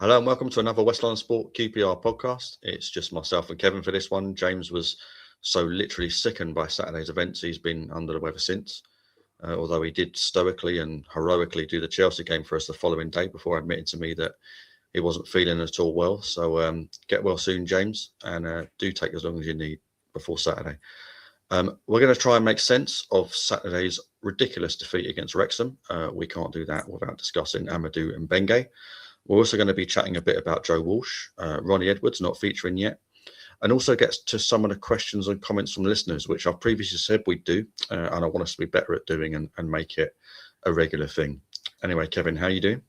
Hello and welcome to another West London Sport QPR podcast. It's just myself and Kevin for this one. James was so literally sickened by Saturday's events. He's been under the weather since, although he did stoically and heroically do the Chelsea game for us the following day before admitting to me that he wasn't feeling at all well. So get well soon, James, and do take as long as you need before Saturday. We're going to try and make sense of Saturday's ridiculous defeat against Wrexham. We can't do that without discussing Amadou Mbengue. We're also going to be chatting a bit about Joe Walsh, Ronnie Edwards not featuring yet, and also get to some of the questions and comments from listeners, which I've previously said we'd do, and I want us to be better at doing and make it a regular thing. Anyway, Kevin, how you doing?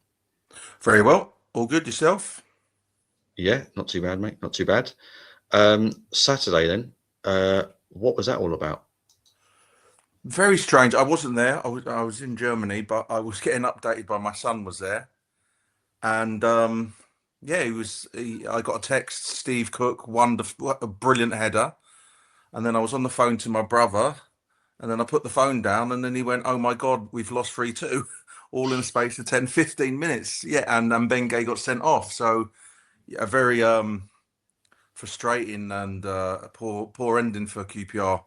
Very well. All good. Yourself? Yeah, not too bad, mate. Not too bad. Saturday then, what was that all about? Very strange. I wasn't there. I was in Germany, but I was getting updated by my son was there, and yeah, he was. I got a text. Steve Cook, wonderful, a brilliant header, and then I was on the phone to my brother, and then I put the phone down, and then he went, "Oh my God, we've lost 3-2, all in the space of 10, 15 minutes." Yeah, and Bengay got sent off. So yeah, a very frustrating and poor ending for QPR.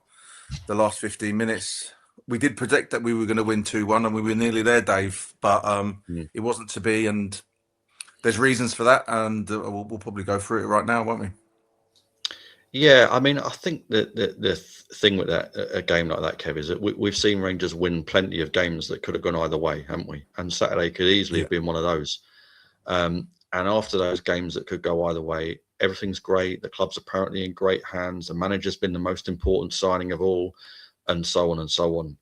The last 15 minutes. We did predict that we were going to win 2-1 and we were nearly there, Dave, but Mm. it wasn't to be. And there's reasons for that. And we'll probably go through it right now, won't we? Yeah, I mean, I think that the thing with that a game like that, Kev, is that we've seen Rangers win plenty of games that could have gone either way, haven't we? And Saturday could easily Yeah. have been one of those. And after those games that could go either way, everything's great. The club's apparently in great hands. The manager's been the most important signing of all, and so on and so on.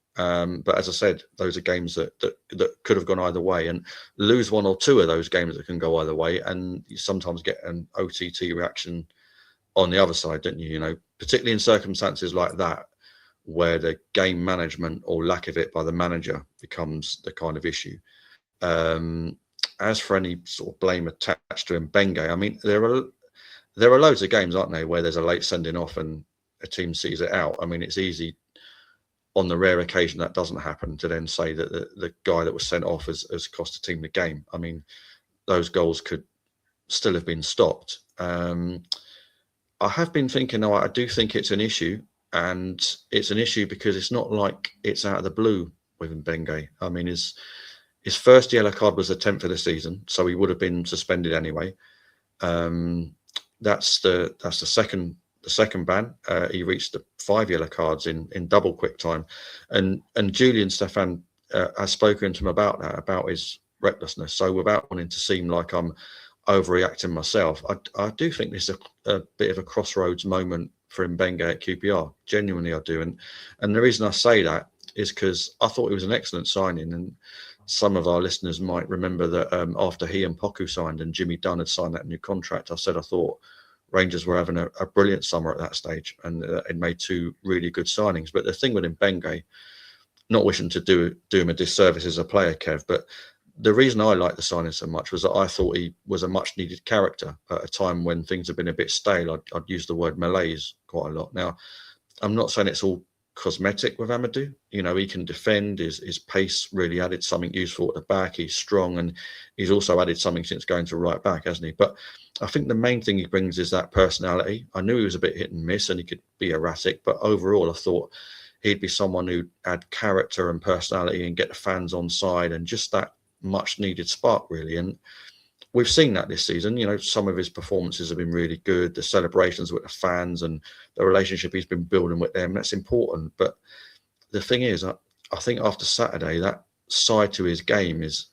But as I said, those are games that could have gone either way, and lose one or two of those games that can go either way, and you sometimes get an OTT reaction on the other side, don't you? You know, particularly in circumstances like that, where the game management or lack of it by the manager becomes the kind of issue. Um, as for any sort of blame attached to Mbengue, I mean, there are loads of games, aren't there, where there's a late sending off and a team sees it out. I mean, it's easy on the rare occasion that doesn't happen to then say that the guy that was sent off has cost the team the game. I mean, those goals could still have been stopped. I have been thinking, though, I do think it's an issue, and it's an issue because it's not like it's out of the blue with Mbengue. I mean, his first yellow card was the 10th of the season, so he would have been suspended anyway. That's the second ban. He reached the 5 yellow cards in double quick time, and Julian Stefan has spoken to him about that, about his recklessness. So without wanting to seem like I'm overreacting myself, I do think this is a bit of a crossroads moment for Mbengue at QPR. Genuinely, I do, and the reason I say that is because I thought it was an excellent signing, and some of our listeners might remember that after he and Poku signed and Jimmy Dunn had signed that new contract, I said I thought Rangers were having a brilliant summer at that stage, and it made 2 really good signings. But the thing with Mbengue, not wishing to do him a disservice as a player, Kev, but the reason I liked the signing so much was that I thought he was a much needed character at a time when things have been a bit stale. I'd use the word malaise quite a lot. Now, I'm not saying it's all cosmetic with Amadou. You know, he can defend. His pace really added something useful at the back. He's strong, and he's also added something since going to right back, hasn't he? But I think the main thing he brings is that personality. I knew he was a bit hit and miss, and he could be erratic, but overall, I thought he'd be someone who'd add character and personality and get the fans on side, and just that much needed spark, really. And we've seen that this season. You know, some of his performances have been really good. The celebrations with the fans and the relationship he's been building with them, that's important. But the thing is, I think after Saturday, that side to his game is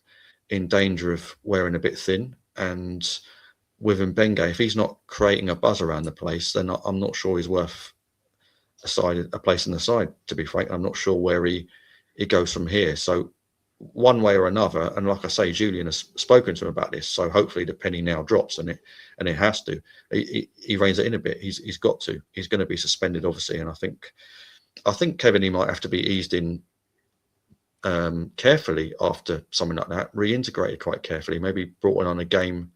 in danger of wearing a bit thin. And with Mbengue, if he's not creating a buzz around the place, then I'm not sure he's worth a place in the side, to be frank. I'm not sure where he goes from here. So one way or another, and like I say, Julian has spoken to him about this, so hopefully the penny now drops, and it has to. He reins it in a bit. He's got to. He's going to be suspended, obviously, and I think Kevin, he might have to be eased in carefully after something like that, reintegrated quite carefully, maybe brought on a game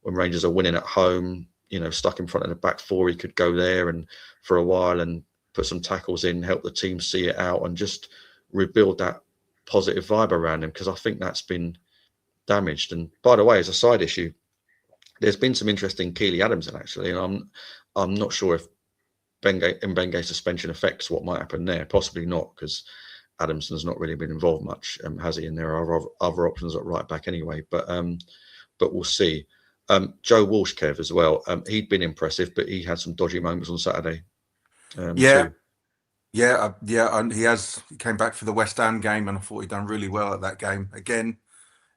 when Rangers are winning at home, you know, stuck in front of the back 4, he could go there and for a while and put some tackles in, help the team see it out, and just rebuild that positive vibe around him, because I think that's been damaged. And by the way, as a side issue, there's been some interesting Keely Adamson actually, and I'm not sure if Mbengue suspension affects what might happen there. Possibly not, because Adamson's not really been involved much, has he? And there are other options at right back anyway. But we'll see. Joe Walsh, Kev, as well. He'd been impressive, but he had some dodgy moments on Saturday Yeah, too. yeah, and he came back for the West Ham game, and I thought he'd done really well at that game. Again,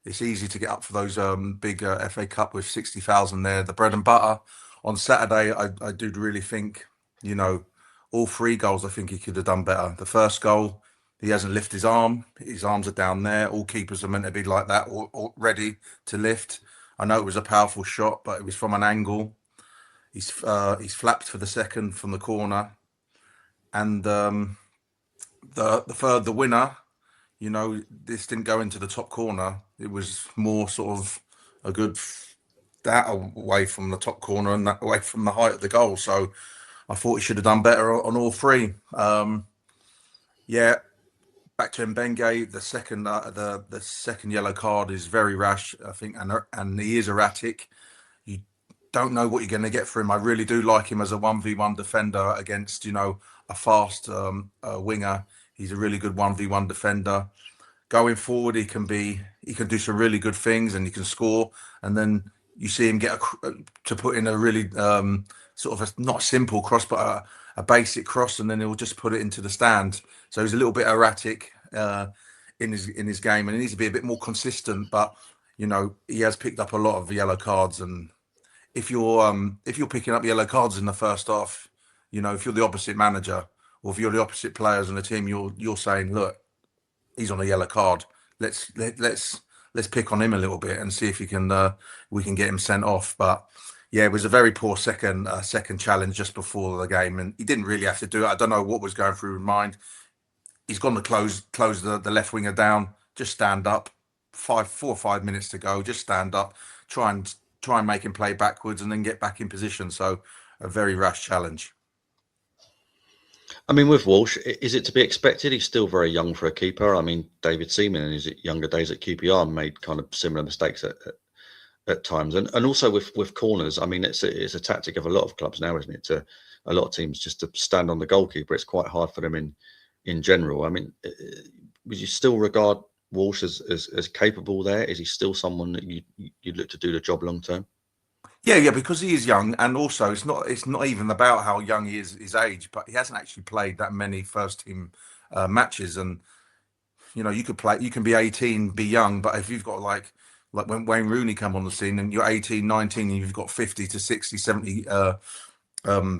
it's easy to get up for those big FA Cup with 60,000 there, the bread and butter. On Saturday, I do really think, you know, all three goals, I think he could have done better. The first goal, he hasn't lifted his arm. His arms are down there. All keepers are meant to be like that, or ready to lift. I know it was a powerful shot, but it was from an angle. He's flapped for the second from the corner, and the winner. You know, this didn't go into the top corner. It was more sort of a good that away from the top corner and that away from the height of the goal. So I thought he should have done better on all three. Yeah, back to Mbengue. The second yellow card is very rash, I think, and he is erratic. You don't know what you're going to get for him. I really do like him as a 1v1 defender against, you know, a fast winger. He's a really good 1v1 defender. Going forward, he can do some really good things, and he can score. And then you see him get to put in a really sort of not simple cross, but a basic cross, and then he'll just put it into the stand. So he's a little bit erratic in his game, and he needs to be a bit more consistent. But you know, he has picked up a lot of yellow cards, and if you're picking up yellow cards in the first half, you know, if you're the opposite manager or if you're the opposite players on the team, you're saying, look, he's on a yellow card. Let's pick on him a little bit and see if we can get him sent off. But yeah, it was a very poor second challenge just before the game, and he didn't really have to do it. I don't know what was going through his mind. He's gone to close the left winger down. Just stand up. 4 or 5 minutes to go. Just stand up. Try and make him play backwards and then get back in position. So a very rash challenge. I mean, with Walsh, is it to be expected? He's still very young for a keeper. I mean, David Seaman in his younger days at QPR made kind of similar mistakes at times, and also with corners. I mean, it's a tactic of a lot of clubs now, isn't it? To a lot of teams just to stand on the goalkeeper. It's quite hard for them in general. I mean, would you still regard Walsh as capable there? Is he still someone that you'd look to do the job long term? Yeah, because he is young, and also it's not even about how young he is, his age, but he hasn't actually played that many first team matches. And you know, you can be 18, be young, but if you've got like when Wayne Rooney come on the scene and you're 18, 19, and you've got 50 to 60, 70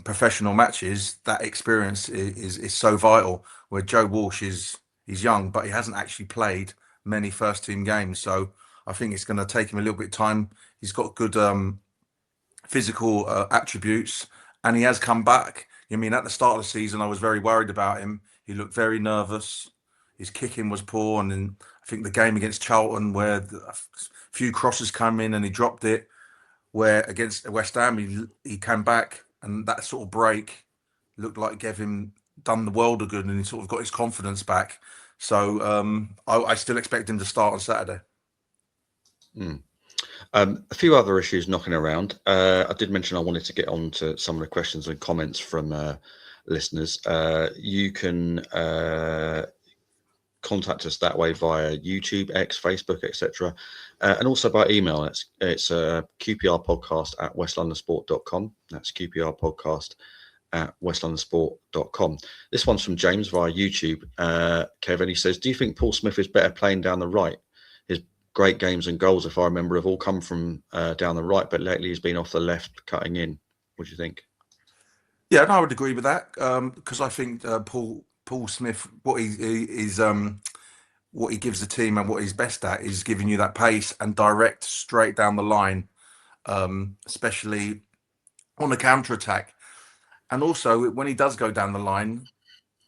professional matches, that experience is so vital. Where Joe Walsh he's young, but he hasn't actually played many first team games, so I think it's going to take him a little bit of time. He's got good physical attributes, and he has come back. I mean, at the start of the season, I was very worried about him. He looked very nervous. His kicking was poor, and then I think the game against Charlton, where a few crosses come in and he dropped it, where against West Ham he came back, and that sort of break looked like gave him done the world of good, and he sort of got his confidence back. So I still expect him to start on Saturday. A few other issues knocking around. I did mention I wanted to get on to some of the questions and comments from listeners. You can contact us that way via YouTube, X, Facebook, etc. And also by email. It's qprpodcast@westlondonsport.com. That's qprpodcast@westlondonsport.com. This one's from James via YouTube. Kevin, he says, do you think Paul Smith is better playing down the right? His great games and goals, if I remember, have all come from down the right, but lately he's been off the left, cutting in. What do you think? Yeah, and I would agree with that, because I think Paul Smith, what he gives the team and what he's best at is giving you that pace and direct straight down the line, especially on a counter attack. And also when he does go down the line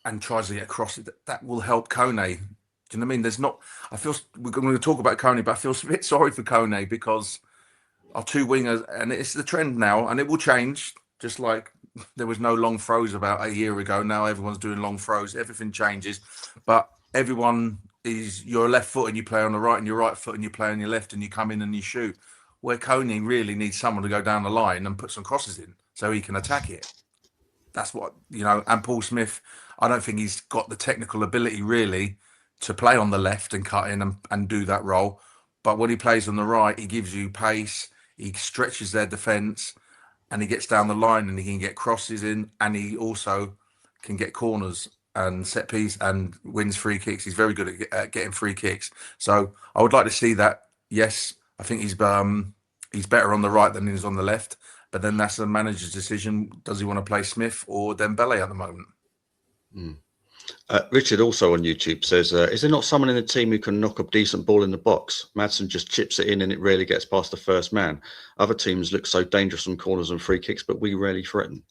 and tries to get across it, that will help Kone. Do you know what I mean? We're going to talk about Kone, but I feel a bit sorry for Kone because our two wingers, and it's the trend now, and it will change. Just like there was no long throws about a year ago, now everyone's doing long throws. Everything changes, but you're left foot and you play on the right, and your right foot and you play on your left, and you come in and you shoot. where Coney really needs someone to go down the line and put some crosses in so he can attack it. That's what, and Paul Smith, I don't think he's got the technical ability really to play on the left and cut in and do that role. But when he plays on the right, he gives you pace, he stretches their defence, and he gets down the line and he can get crosses in, and he also can get corners and set piece and wins free kicks. He's very good at getting free kicks. So I would like to see that. Yes, I think he's better on the right than he's on the left. But then that's the manager's decision. Does he want to play Smith or Dembele at the moment? Richard also on YouTube says, is there not someone in the team who can knock a decent ball in the box? Maddison just chips it in and it rarely gets past the first man. Other teams look so dangerous on corners and free kicks, but we rarely threaten.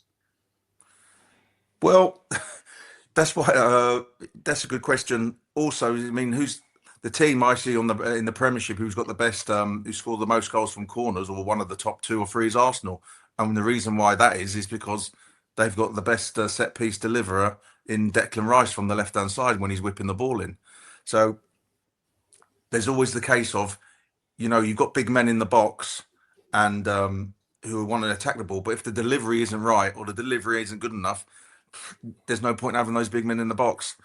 Well, that's why that's a good question. Also, I mean, who's the team I see in the Premiership who's got the best, who scored the most goals from corners, or one of the top 2 or 3 is Arsenal. And the reason why that is because they've got the best set piece deliverer in Declan Rice from the left hand side when he's whipping the ball in. So there's always the case of, you've got big men in the box and who want to attack the ball, but if the delivery isn't right or the delivery isn't good enough, there's no point having those big men in the box.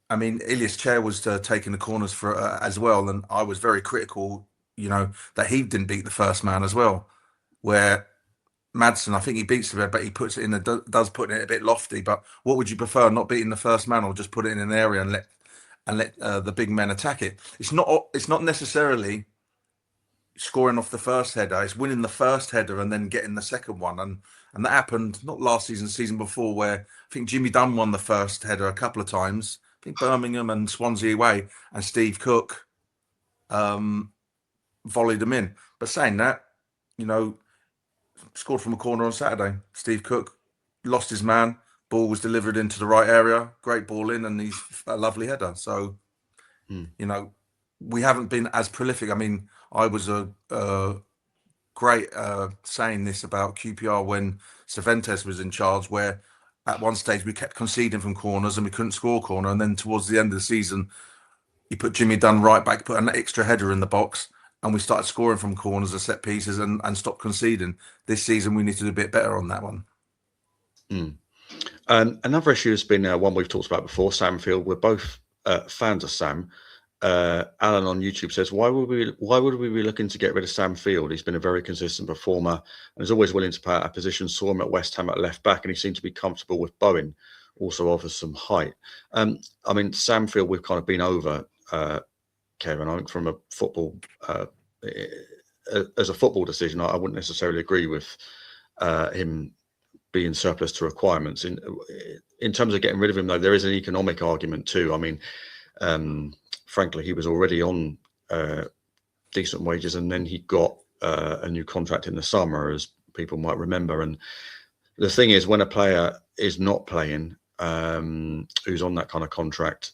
I mean, Ilias Chair was taking the corners for as well, and I was very critical, that he didn't beat the first man as well. Where Maddison, I think he beats the but he puts it in does put it a bit lofty. But what would you prefer, not beating the first man or just put it in an area and let the big men attack it? It's not necessarily scoring off the first header. It's winning the first header and then getting the second one. And that happened not last season, season before, where I think Jimmy Dunn won the first header a couple of times. I think Birmingham and Swansea away, and Steve Cook volleyed them in. But saying that, scored from a corner on Saturday. Steve Cook lost his man. Ball was delivered into the right area. Great ball in, and he's a lovely header. So, we haven't been as prolific. I mean, I was a great saying this about QPR when Cervantes was in charge, where at one stage we kept conceding from corners and we couldn't score a corner. And then towards the end of the season, he put Jimmy Dunn right back, put an extra header in the box, and we started scoring from corners and set pieces and stopped conceding. This season, we need to do a bit better on that one. Another issue has been one we've talked about before, Sam Field. We're both fans of Sam. Alan on YouTube says, why would we be looking to get rid of Sam Field? He's been a very consistent performer and is always willing to play out of position. Saw him at West Ham at left back, and he seemed to be comfortable with Bowen. Also offers some height. I mean, Sam Field, we've kind of been over, Kevin. I think from a football, as a football decision, I wouldn't necessarily agree with him being surplus to requirements. In terms of getting rid of him, though, there is an economic argument too. I mean, frankly, he was already on decent wages, and then he got a new contract in the summer, as people might remember. And the thing is, when a player is not playing, who's on that kind of contract,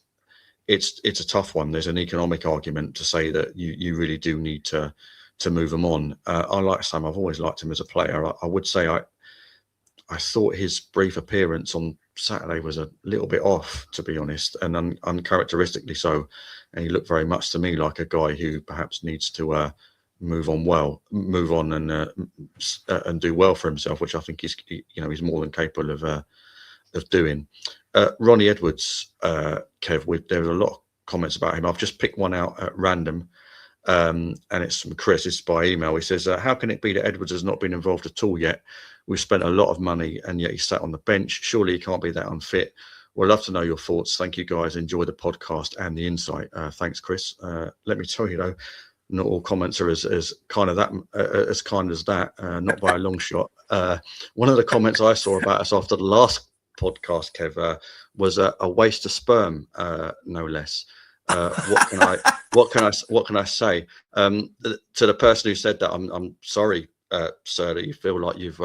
it's a tough one. There's an economic argument to say that you really do need to move him on. I like Sam. I've always liked him as a player. I would say I thought his brief appearance on Saturday was a little bit off, to be honest, and uncharacteristically so. And he looked very much to me like a guy who perhaps needs to move on and do well for himself, which I think he's more than capable of doing. Ronnie Edwards, Kev, there was a lot of comments about him. I've just picked one out at random, and it's from Chris. It's by email. He says, how can it be that Edwards has not been involved at all yet? We've spent a lot of money and yet he sat on the bench. Surely he can't be that unfit. We'd love to know your thoughts. Thank you, guys. Enjoy the podcast and the insight. Thanks, Chris. Let me tell you, though, not all comments are as kind as that, not by a long shot. One of the comments I saw about us after the last podcast, Kev, was a waste of sperm, no less. What can I say? To the person who said that, I'm sorry, sir, that you feel like you've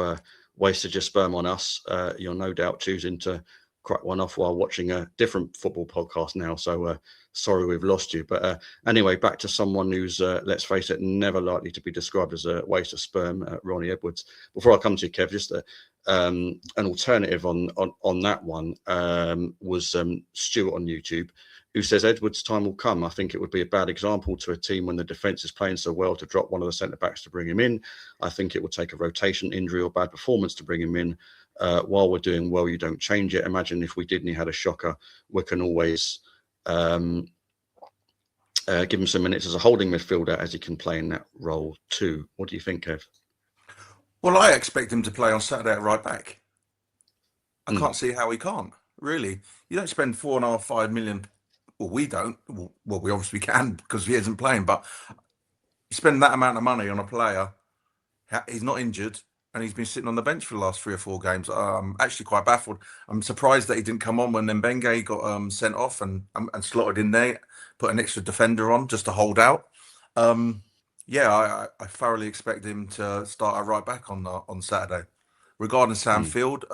wasted your sperm on us. You're no doubt choosing to crack one off while watching a different football podcast now. So sorry we've lost you. But anyway, back to someone who's, let's face it, never likely to be described as a waste of sperm, Ronnie Edwards. Before I come to you, Kev, just an alternative on that one was Stuart on YouTube. who says Edwards' time will come. I think it would be a bad example to a team when the defence is playing so well to drop one of the centre-backs to bring him in. I think it would take a rotation, injury or bad performance to bring him in. While we're doing well, you don't change it. Imagine if we did and he had a shocker. We can always give him some minutes as a holding midfielder as he can play in that role too. What do you think, Kev? Well, I expect him to play on Saturday at right back. I can't see how he can't, really. You don't spend 4.5, 5 million. Well, we don't. Well, we obviously can because he isn't playing, but you spend that amount of money on a player, he's not injured, and he's been sitting on the bench for the last 3 or 4 games. I'm actually quite baffled. I'm surprised that he didn't come on when Mbengue got sent off and slotted in there, put an extra defender on just to hold out. I thoroughly expect him to start at right back on Saturday. Regarding Sam Field,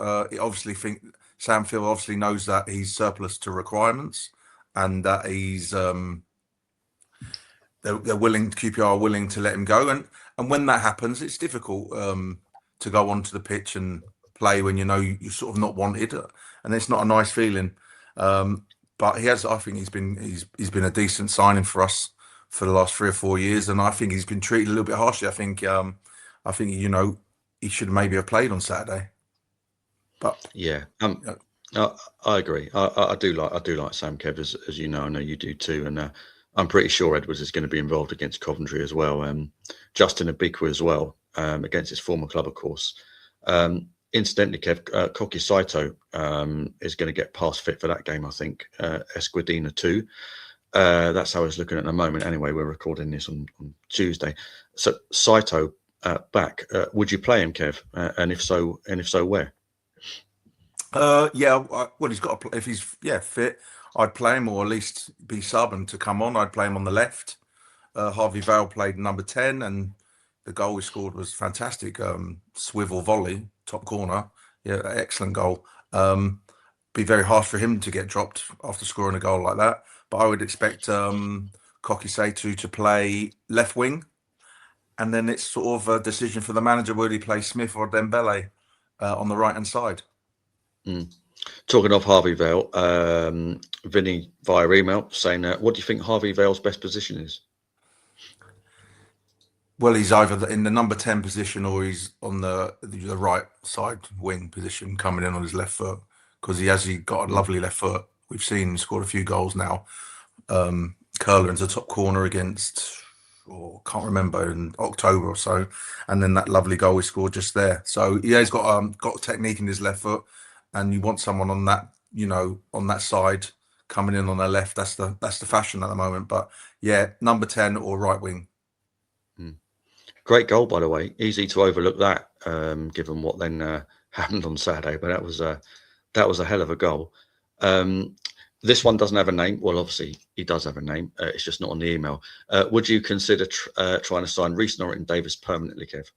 Sam Field obviously knows that he's surplus to requirements and that he's they're willing, QPR are willing to let him go, and when that happens, it's difficult to go onto the pitch and play when you know you're sort of not wanted, and it's not a nice feeling. But I think he's been a decent signing for us for the last 3 or 4 years, and I think he's been treated a little bit harshly. I think he should maybe have played on Saturday. But yeah, I agree. I do like Sam, Kev, as you know. I know you do too, and I'm pretty sure Edwards is going to be involved against Coventry as well. Justin Abikwa as well, against his former club, of course. Incidentally, Kev, Koki Saito is going to get past fit for that game, I think. Esquidina too. That's how it's looking at the moment. Anyway, we're recording this on Tuesday. So Saito back. Would you play him, Kev? And if so, where? Well, he's got to play. If he's fit, I'd play him, or at least be sub and to come on. I'd play him on the left. Harvey Vale played number 10, and the goal he scored was fantastic. Swivel volley, top corner. Yeah, excellent goal. Be very harsh for him to get dropped after scoring a goal like that. But I would expect Koki Saito to play left wing, and then it's sort of a decision for the manager: would he play Smith or Dembele on the right hand side? Talking of Harvey Vale, Vinny via email saying, what do you think Harvey Vale's best position is? Well, he's either in the number 10 position or he's on the right side wing position, coming in on his left foot, because he got a lovely left foot. We've seen him scored a few goals now. Curler into the top corner against, can't remember, in October or so, and then that lovely goal he scored just there. So yeah, he's got technique in his left foot, and you want someone on that, on that side coming in on their left. That's the fashion at the moment. But yeah, number 10 or right wing. Great goal, by the way. Easy to overlook that, given what then happened on Saturday. But that was a hell of a goal. This one doesn't have a name. Well, obviously he does have a name. It's just not on the email. Would you consider trying to sign Reece Norton Davis permanently, Kev?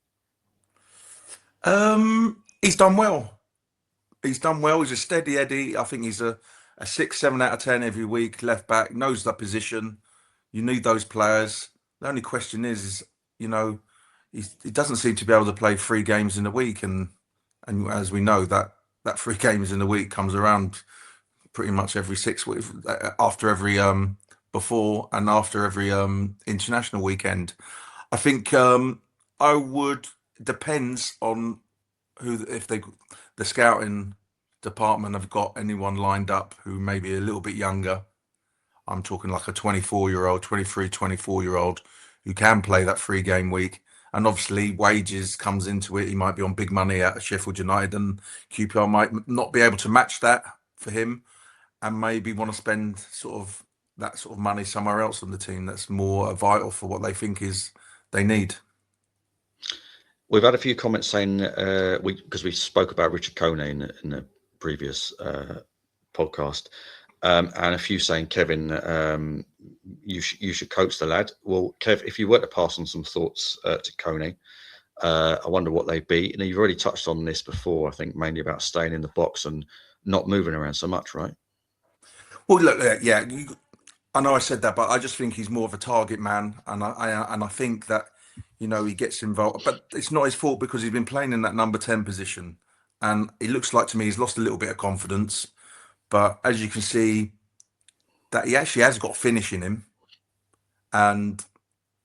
He's done well. He's done well. He's a steady Eddie. I think he's a 6, 7 out of 10 every week. Left back, knows the position. You need those players. The only question is he doesn't seem to be able to play 3 games in a week, and as we know, that 3 games in a week comes around pretty much every 6 weeks, after every before and after every international weekend. I think depends on the scouting department have got anyone lined up who may be a little bit younger. I'm talking like a 24-year-old, 23, 24-year-old who can play that 3-game week. And obviously wages comes into it. He might be on big money at Sheffield United, and QPR might not be able to match that for him, and maybe want to spend that sort of money somewhere else on the team that's more vital for what they think they need. We've had a few comments saying because we spoke about Richard Kone in the previous podcast, and a few saying, Kevin, you should coach the lad. Well, Kev, if you were to pass on some thoughts to Kone, I wonder what they'd be. You've already touched on this before, I think, mainly about staying in the box and not moving around so much, right? Well, look, yeah, I know I said that, but I just think he's more of a target man, and I think that he gets involved, but it's not his fault because he's been playing in that number 10 position, and it looks like to me he's lost a little bit of confidence. But as you can see, that he actually has got finish in him. And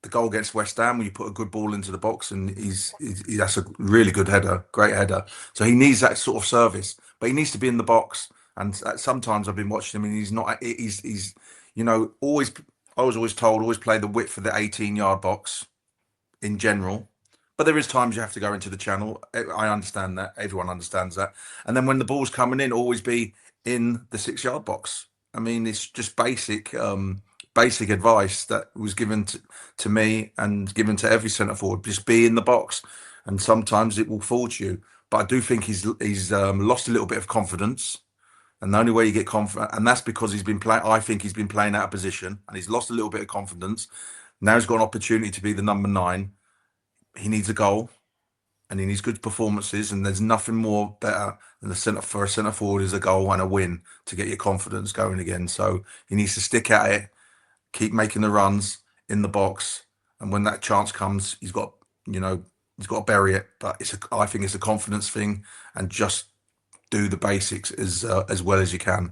the goal against West Ham, when you put a good ball into the box, and that's a really good header, great header. So he needs that sort of service, but he needs to be in the box. And sometimes I've been watching him, and he's not. He's always. I was always told always play the width for the 18-yard box in general. But there is times you have to go into the channel. I understand that. Everyone understands that. And then when the ball's coming in, always be in the 6-yard box. I mean, it's just basic advice that was given to me and given to every centre forward. Just be in the box, and sometimes it will fall to you. But I do think he's lost a little bit of confidence, and the only way you get confident, and that's because he's been playing. I think he's been playing out of position, and he's lost a little bit of confidence. Now he's got an opportunity to be the number 9. He needs a goal, and he needs good performances. And there's nothing more better than for a centre forward is a goal and a win to get your confidence going again. So he needs to stick at it. Keep making the runs in the box, and when that chance comes, he's got to bury it. But I think it's a confidence thing, and just do the basics as well as you can.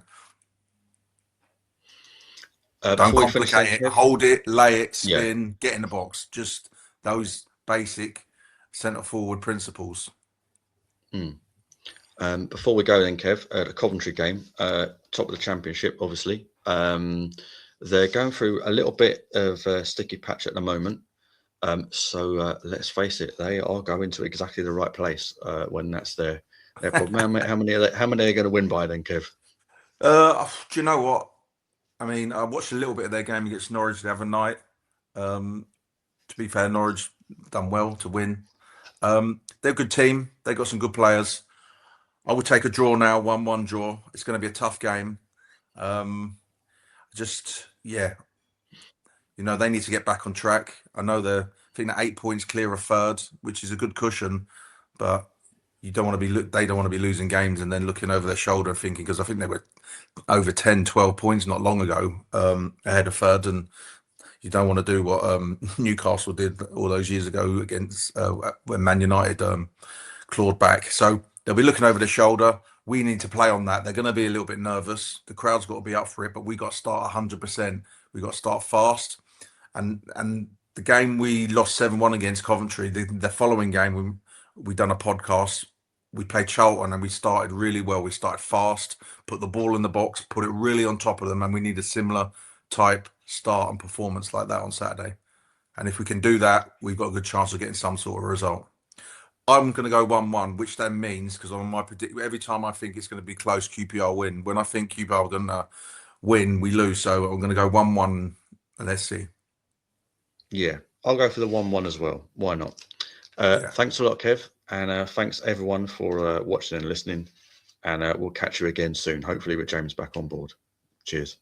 Don't complicate it. Hold it, lay it, spin, get in the box. Just those basic centre forward principles. Before we go then, Kev, the Coventry game, top of the Championship, obviously. They're going through a little bit of a sticky patch at the moment. So let's face it, they are going to exactly the right place when that's their problem. How many are they going to win by then, Kev? Do you know what? I mean, I watched a little bit of their game against Norwich the other night. To be fair, Norwich done well to win. They're a good team. They got some good players. I would take a draw now, 1-1 draw. It's going to be a tough game. They need to get back on track. I know I think they're 8 points clear of third, which is a good cushion, but they don't want to be losing games and then looking over their shoulder thinking, because I think they were over 10, 12 points not long ago ahead of third, and you don't want to do what Newcastle did all those years ago against when Man United clawed back. So they'll be looking over their shoulder. We need to play on that. They're going to be a little bit nervous. The crowd's got to be up for it, but we got to start 100%. We got to start fast. And the game we lost 7-1 against Coventry, the following game, we done a podcast. We played Charlton and we started really well. We started fast, put the ball in the box, put it really on top of them, and we need a similar type start and performance like that on Saturday. And if we can do that, we've got a good chance of getting some sort of result. I'm going to go 1-1, which then means, because on my every time I think it's going to be close, QPR win. When I think QPR are going to win, we lose. So I'm going to go 1-1, and let's see. Yeah, I'll go for the 1-1 as well. Why not? Thanks a lot, Kev. And thanks everyone for watching and listening. And we'll catch you again soon, hopefully with James back on board. Cheers.